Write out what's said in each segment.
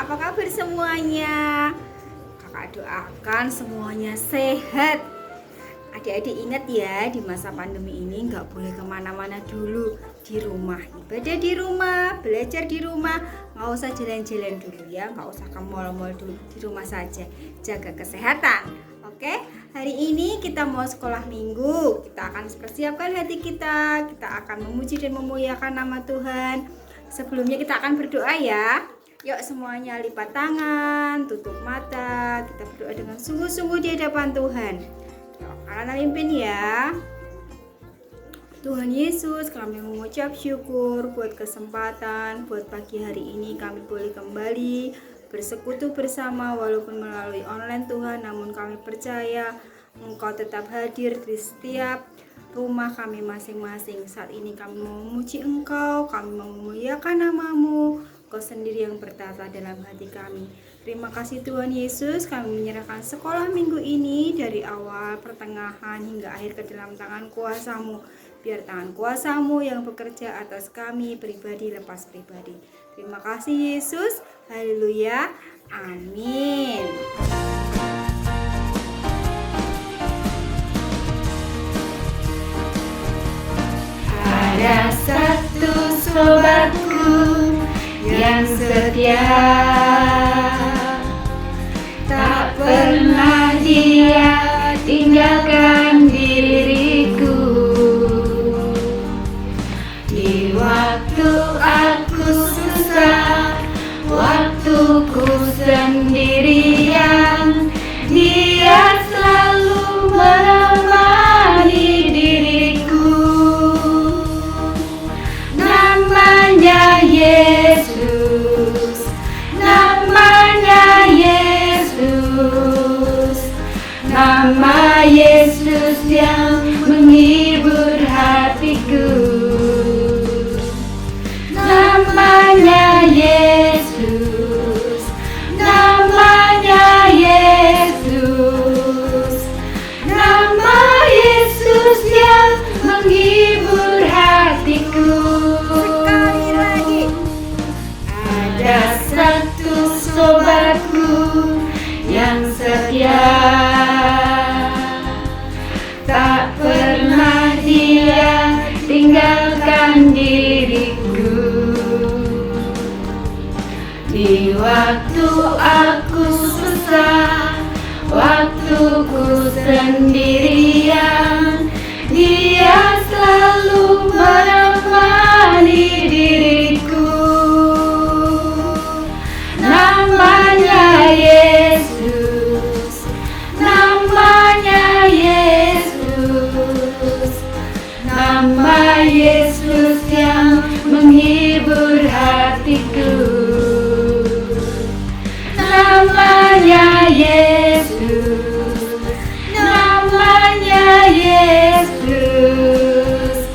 apa kabar semuanya? Kakak doakan semuanya sehat. Adik-adik ingat ya, di masa pandemi ini nggak boleh kemana-mana dulu. Di rumah, ibadah di rumah, belajar di rumah. Nggak usah jalan-jalan dulu ya, nggak usah ke mall-mall dulu. Di rumah saja, jaga kesehatan. Oke, hari ini kita mau sekolah minggu. Kita akan persiapkan hati kita. Kita akan memuji dan memuliakan nama Tuhan. Sebelumnya kita akan berdoa ya. Yuk semuanya lipat tangan, tutup mata. Kita berdoa dengan sungguh-sungguh di hadapan Tuhan. Karena mimpin ya. Tuhan Yesus, kami mengucap syukur buat kesempatan, buat pagi hari ini kami boleh kembali bersekutu bersama walaupun melalui online Tuhan, namun kami percaya Engkau tetap hadir di setiap rumah kami masing-masing. Saat ini kami memuji Engkau, kami memuliakan nama-Mu, Engkau sendiri yang bertata dalam hati kami. Terima kasih Tuhan Yesus, kami menyerahkan sekolah minggu ini dari awal, pertengahan, hingga akhir ke dalam tangan kuasa-Mu. Biar tangan kuasa-Mu yang bekerja atas kami, pribadi lepas pribadi. Terima kasih Yesus, haleluya, amin. Ada satu sobatku yang setia, tak pernah dia tinggalkan diriku. Di waktu aku susah, waktuku sendirian, dia selalu menemani diriku. Namanya Yesus, namanya Yesus, nama Yesus yang menghibur hatiku. Namanya Yesus, namanya Yesus, nama Yesus yang menghibur hatiku. Sekali lagi. Ada satu sobatku yang setia, tak pernah dia tinggalkan diriku. Di waktu aku susah, waktuku sendirian, dia selalu menemani diriku. Namanya Yesus, namanya Yesus, nama Yesus yang menghibur hatiku. Namanya Yesus, namanya Yesus,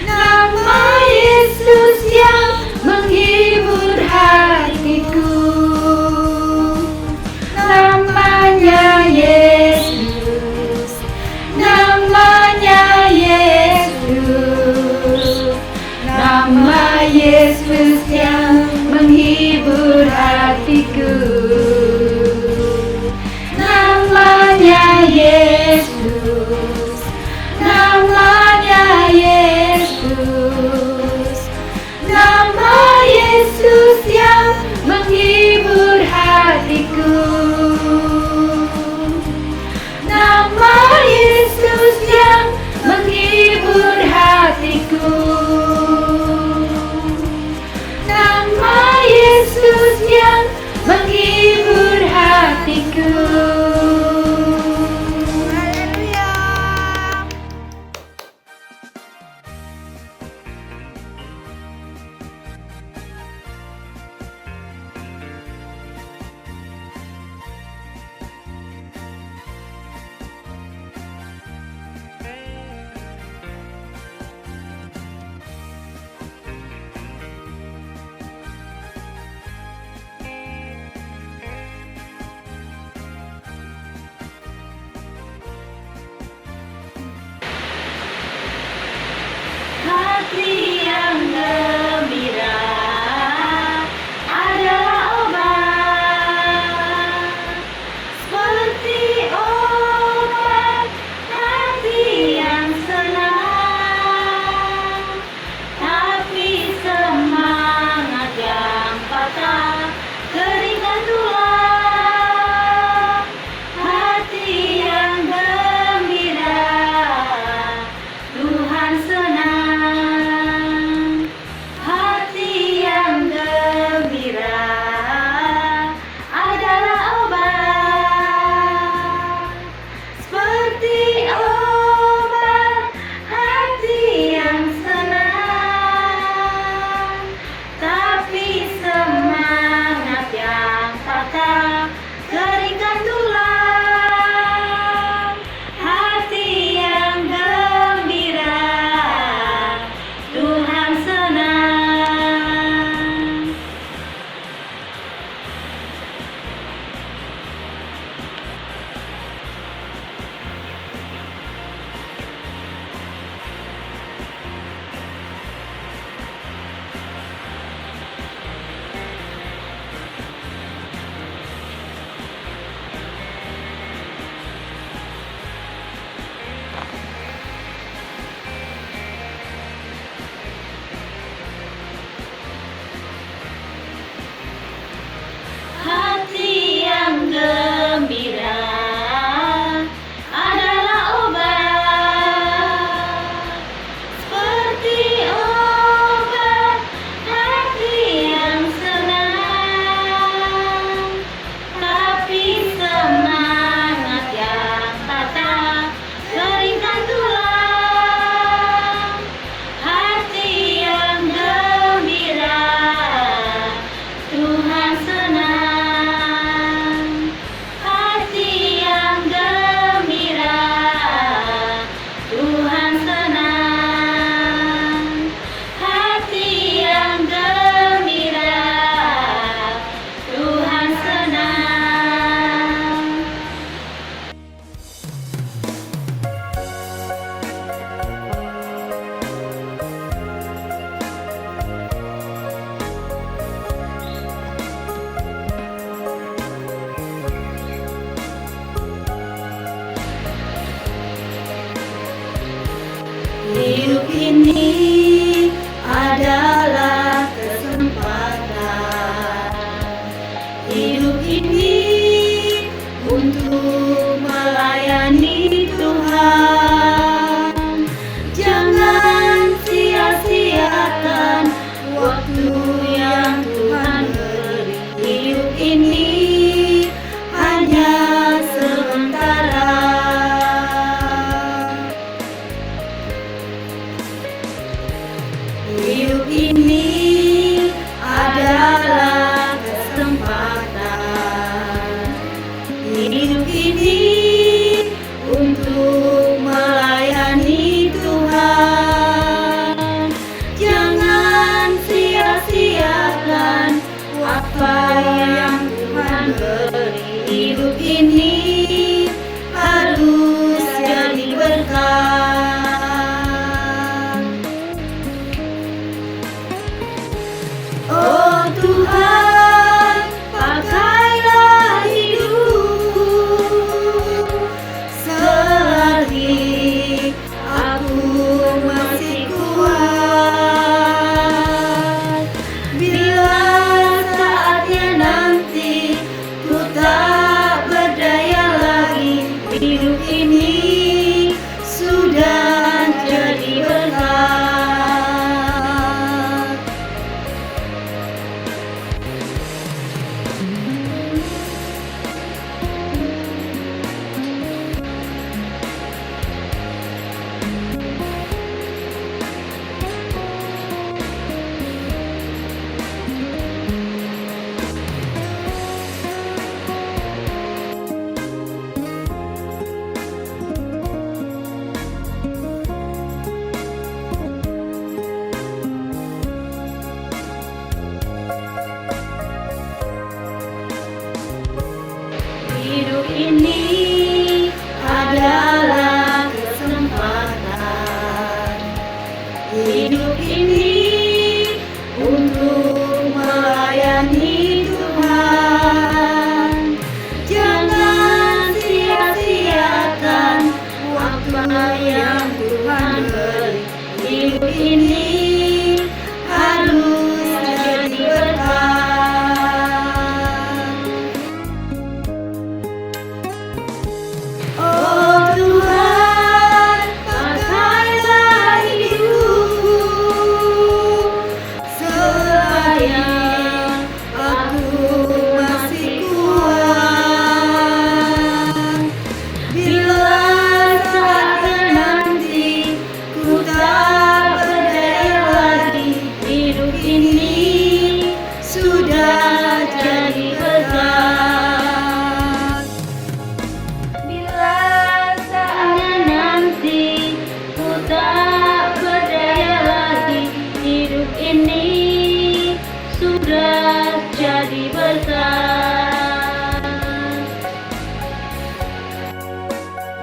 nama Yesus yang menghibur hatiku. Namanya Yesus, namanya Yesus, nama Yesus yang menghibur hatiku. Namanya Yesus, namanya Yesus, nama Yesus yang menghibur hatiku. Nama Yesus yang menghibur hatiku. Nama Yesus yang menghibur hatiku. Haleluya. Hati yang gembira adalah obat. ini harus jadi berkah. Oh Tuhan, pakailah hidupku selagi aku masih kuat. Bila saatnya nanti ku tak berdaya lagi, hidup ini sudah jadi berkah. Hidup ini adalah kesempatan. Hidup ini untuk melayani Tuhan. Jangan sia-siakan waktu yang Tuhan beri. Hidup ini harus jadi berkah. Oh Tuhan, pakailah hidupku selagi aku masih kuat. Bila saatnya nanti ku tak berdaya lagi, hidup ini sudah jadi berkah. Bila saatnya nanti ku tak berdaya lagi, hidup ini sudah jadi berkah.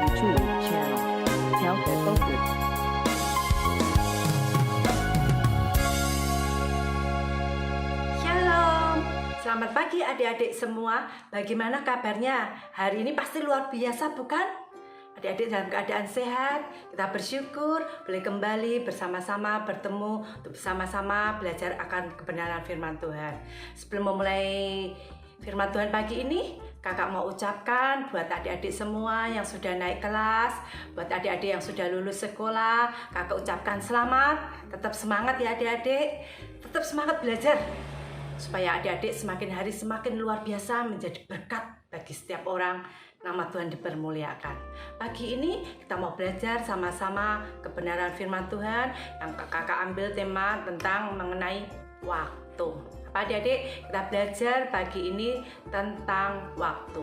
YouTube channel, Health and Focus. Shalom, selamat pagi adik-adik semua. Bagaimana kabarnya? Hari ini pasti luar biasa, bukan? Adik-adik dalam keadaan sehat, kita bersyukur boleh kembali bersama-sama bertemu untuk bersama-sama belajar akan kebenaran firman Tuhan. Sebelum memulai firman Tuhan pagi ini, kakak mau ucapkan buat adik-adik semua yang sudah naik kelas, buat adik-adik yang sudah lulus sekolah, kakak ucapkan selamat, tetap semangat ya adik-adik, tetap semangat belajar, supaya adik-adik semakin hari semakin luar biasa menjadi berkat bagi setiap orang. Nama Tuhan dipermuliakan. Pagi ini kita mau belajar sama-sama kebenaran firman Tuhan yang kakak ambil tema tentang mengenai waktu. Apa adik-adik? Kita belajar pagi ini tentang waktu.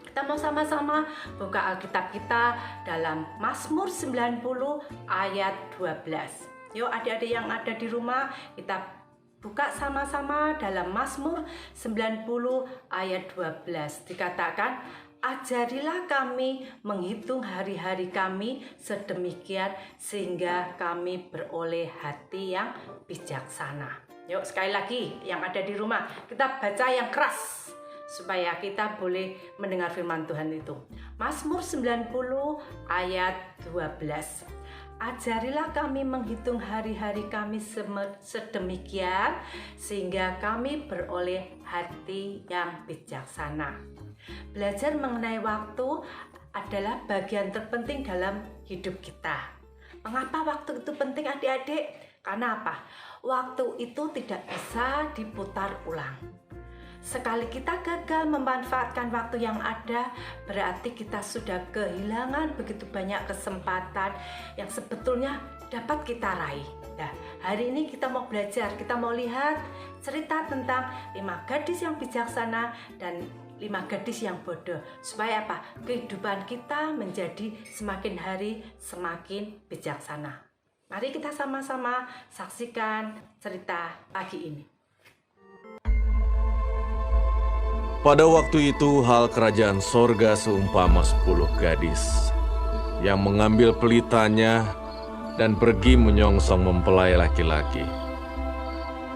Kita mau sama-sama buka Alkitab kita dalam Mazmur 90 ayat 12. Yuk adik-adik yang ada di rumah, kita buka sama-sama dalam Mazmur 90 ayat 12. Dikatakan, ajarilah kami menghitung hari-hari kami sedemikian sehingga kami beroleh hati yang bijaksana. Yuk sekali lagi yang ada di rumah, kita baca yang keras supaya kita boleh mendengar firman Tuhan itu. Mazmur 90 ayat 12. Ajarilah kami menghitung hari-hari kami sedemikian sehingga kami beroleh hati yang bijaksana. Belajar mengenai waktu adalah bagian terpenting dalam hidup kita. Mengapa waktu itu penting adik-adik? Karena apa? Waktu itu tidak bisa diputar ulang. Sekali kita gagal memanfaatkan waktu yang ada, berarti kita sudah kehilangan begitu banyak kesempatan yang sebetulnya dapat kita raih. Nah, hari ini kita mau belajar, kita mau lihat cerita tentang 5 gadis yang bijaksana dan 5 gadis yang bodoh. Supaya apa? Kehidupan kita menjadi semakin hari semakin bijaksana. Mari kita sama-sama saksikan cerita pagi ini. Pada waktu itu hal kerajaan sorga seumpama 10 gadis yang mengambil pelitanya dan pergi menyongsong mempelai laki-laki.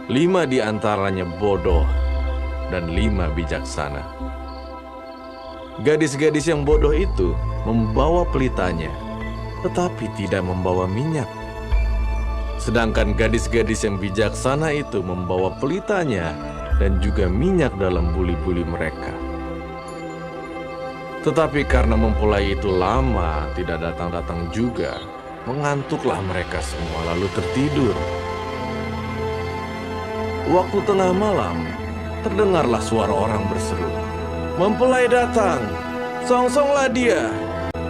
5 di antaranya bodoh dan 5 bijaksana. Gadis-gadis yang bodoh itu membawa pelitanya, tetapi tidak membawa minyak. Sedangkan gadis-gadis yang bijaksana itu membawa pelitanya dan juga minyak dalam buli-buli mereka. Tetapi karena mempelai itu lama tidak datang-datang juga, mengantuklah mereka semua lalu tertidur. Waktu tengah malam, terdengarlah suara orang berseru, "Mempelai datang, songsonglah dia!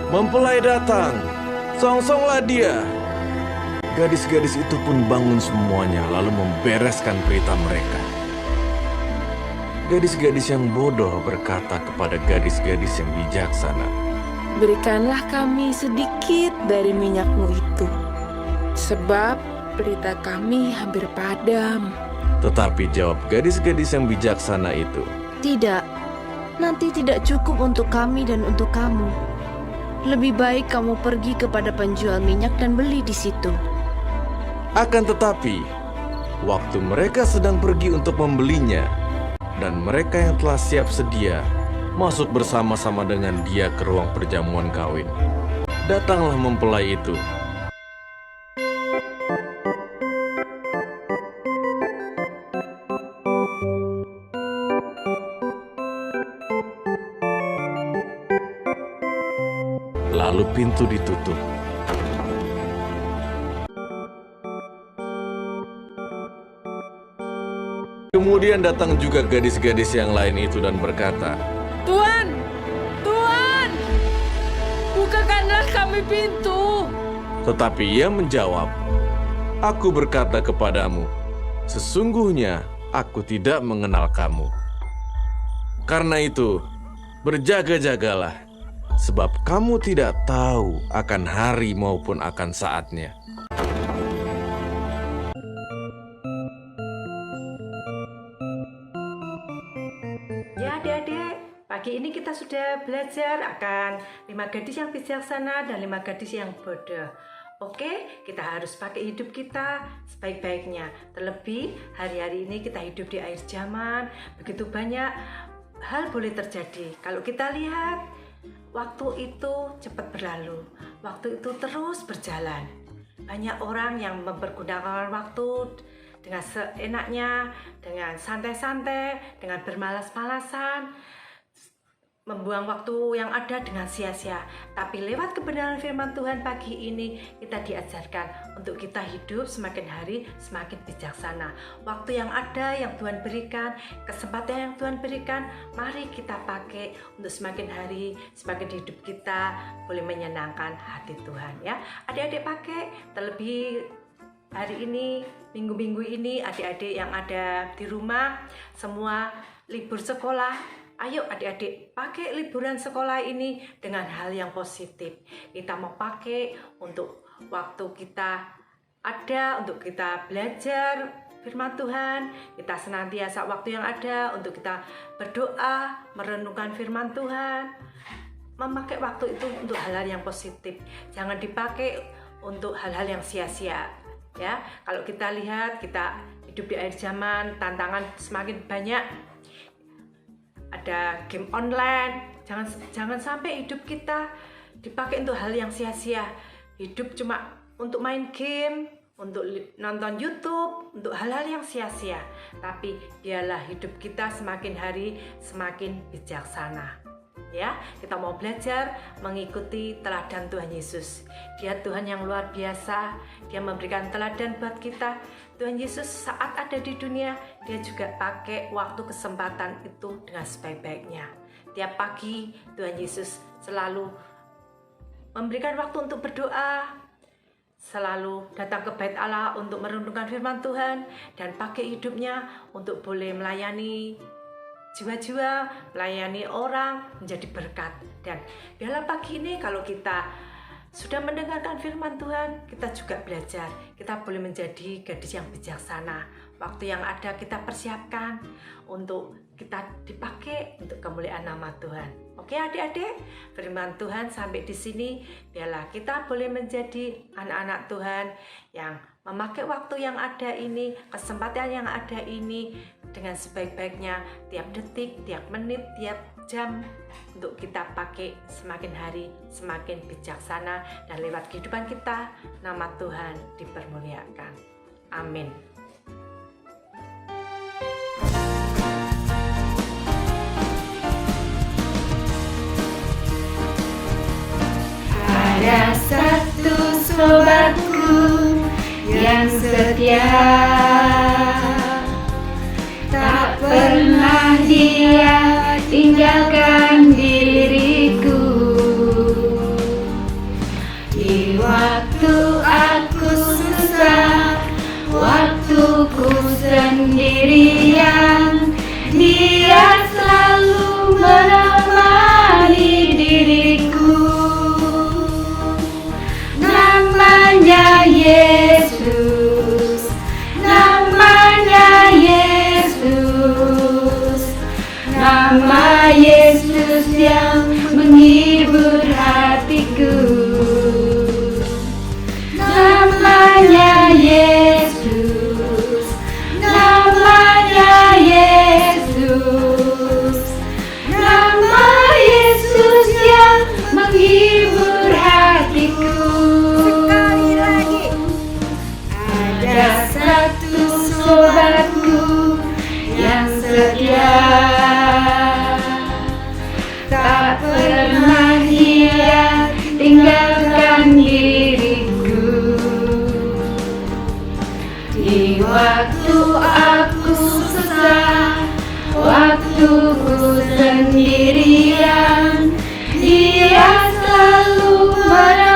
Mempelai datang, songsonglah dia!" Gadis-gadis itu pun bangun semuanya lalu membereskan pelita mereka. Gadis-gadis yang bodoh berkata kepada gadis-gadis yang bijaksana, "Berikanlah kami sedikit dari minyakmu itu, sebab pelita kami hampir padam." Tetapi jawab gadis-gadis yang bijaksana itu, "Tidak, nanti tidak cukup untuk kami dan untuk kamu. Lebih baik kamu pergi kepada penjual minyak dan beli di situ." Akan tetapi, waktu mereka sedang pergi untuk membelinya, dan mereka yang telah siap sedia masuk bersama-sama dengan dia ke ruang perjamuan kawin, datanglah mempelai itu. Lalu pintu ditutup. Kemudian datang juga gadis-gadis yang lain itu dan berkata, "Tuan, Tuan, bukakanlah kami pintu." Tetapi ia menjawab, "Aku berkata kepadamu, sesungguhnya aku tidak mengenal kamu. Karena itu, berjaga-jagalah, sebab kamu tidak tahu akan hari maupun akan saatnya." Ya adik-adik, pagi ini kita sudah belajar akan 5 gadis yang bijaksana dan 5 gadis yang bodoh. Oke, kita harus pakai hidup kita sebaik-baiknya. Terlebih hari-hari ini kita hidup di akhir zaman, begitu banyak hal boleh terjadi. Kalau kita lihat, waktu itu cepat berlalu, waktu itu terus berjalan. Banyak orang yang mempergunakan waktu dengan seenaknya, dengan santai-santai, dengan bermalas-malasan, membuang waktu yang ada dengan sia-sia. Tapi lewat kebenaran firman Tuhan pagi ini, kita diajarkan untuk kita hidup semakin hari semakin bijaksana. Waktu yang ada yang Tuhan berikan, kesempatan yang Tuhan berikan, mari kita pakai untuk semakin hari semakin hidup kita boleh menyenangkan hati Tuhan ya. Adik-adik pakai, terlebih hari ini, minggu-minggu ini, adik-adik yang ada di rumah semua libur sekolah. Ayo adik-adik pakai liburan sekolah ini dengan hal yang positif. Kita mau pakai untuk waktu kita ada untuk kita belajar firman Tuhan. Kita senantiasa waktu yang ada untuk kita berdoa, merenungkan firman Tuhan. Memakai waktu itu untuk hal-hal yang positif. Jangan dipakai untuk hal-hal yang sia-sia. Ya, kalau kita lihat kita hidup di akhir zaman, tantangan semakin banyak. Ada game online, jangan sampai hidup kita dipakai untuk hal yang sia-sia. Hidup cuma untuk main game, untuk nonton YouTube, untuk hal-hal yang sia-sia. Tapi biarlah hidup kita semakin hari semakin bijaksana. Ya, kita mau belajar mengikuti teladan Tuhan Yesus. Dia Tuhan yang luar biasa, dia memberikan teladan buat kita. Tuhan Yesus saat ada di dunia, dia juga pakai waktu kesempatan itu dengan sebaik-baiknya. Tiap pagi Tuhan Yesus selalu memberikan waktu untuk berdoa, selalu datang ke bait Allah untuk merenungkan firman Tuhan, dan pakai hidupnya untuk boleh melayani jiwa-jiwa, melayani orang, menjadi berkat. Dan biarlah pagi ini kalau kita sudah mendengarkan firman Tuhan, kita juga belajar. Kita boleh menjadi gadis yang bijaksana. waktu yang ada kita persiapkan untuk kita dipakai untuk kemuliaan nama Tuhan. Oke adik-adik, firman Tuhan sampai di sini. Biarlah kita boleh menjadi anak-anak Tuhan yang memakai waktu yang ada ini, kesempatan yang ada ini dengan sebaik-baiknya, tiap detik, tiap menit, tiap jam untuk kita pakai semakin hari semakin bijaksana, dan lewat kehidupan kita nama Tuhan dipermuliakan. Amin. Ada satu sobatku yang setia, tak pernah dia tinggalkan diriku. Di waktu aku susah, waktuku sendirian, dia selalu menemani diriku. Namanya Yesus, namanya Yesus, nama Yesus yang menghibur hatiku. Namanya Yesus, namanya Yesus, nama Yesus yang menghibur hatiku. Sekali lagi. Ada satu sobatku yang setia, tak pernah dia tinggalkan diriku. Di waktu aku susah, waktuku sendirian, dia selalu menemani